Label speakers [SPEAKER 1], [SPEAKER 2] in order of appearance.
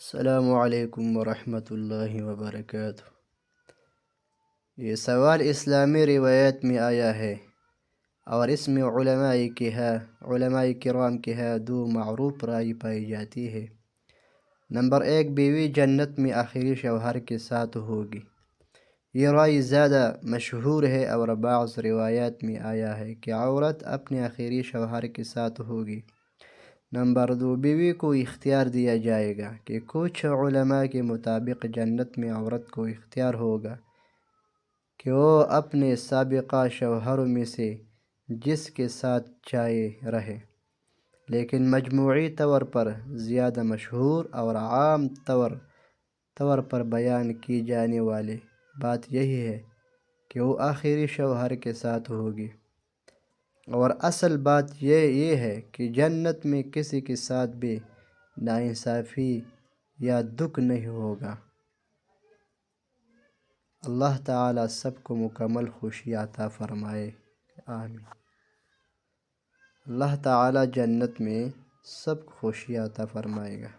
[SPEAKER 1] السلام علیکم ورحمۃ اللہ وبرکاتہ۔ یہ سوال اسلامی روایت میں آیا ہے اور اس میں علماء کرام کے ہاں دو معروف رائے پائی جاتی ہے۔ نمبر 1، بیوی جنت میں آخری شوہر کے ساتھ ہوگی۔ یہ رائے زیادہ مشہور ہے اور بعض روایات میں آیا ہے کہ عورت اپنے آخری شوہر کے ساتھ ہوگی۔ نمبر 2، بیوی کو اختیار دیا جائے گا کہ کچھ علماء کے مطابق جنت میں عورت کو اختیار ہوگا کہ وہ اپنے سابقہ شوہروں میں سے جس کے ساتھ چاہے رہے، لیکن مجموعی طور پر زیادہ مشہور اور عام طور پر بیان کی جانے والی بات یہی ہے کہ وہ آخری شوہر کے ساتھ ہوگی، اور اصل بات یہ ہے کہ جنت میں کسی کے ساتھ بھی ناانصافی یا دکھ نہیں ہوگا۔ اللہ تعالیٰ سب کو مکمل خوشی عطا فرمائے، آمین۔ اللہ تعالیٰ جنت میں سب کو خوشی عطا فرمائے گا۔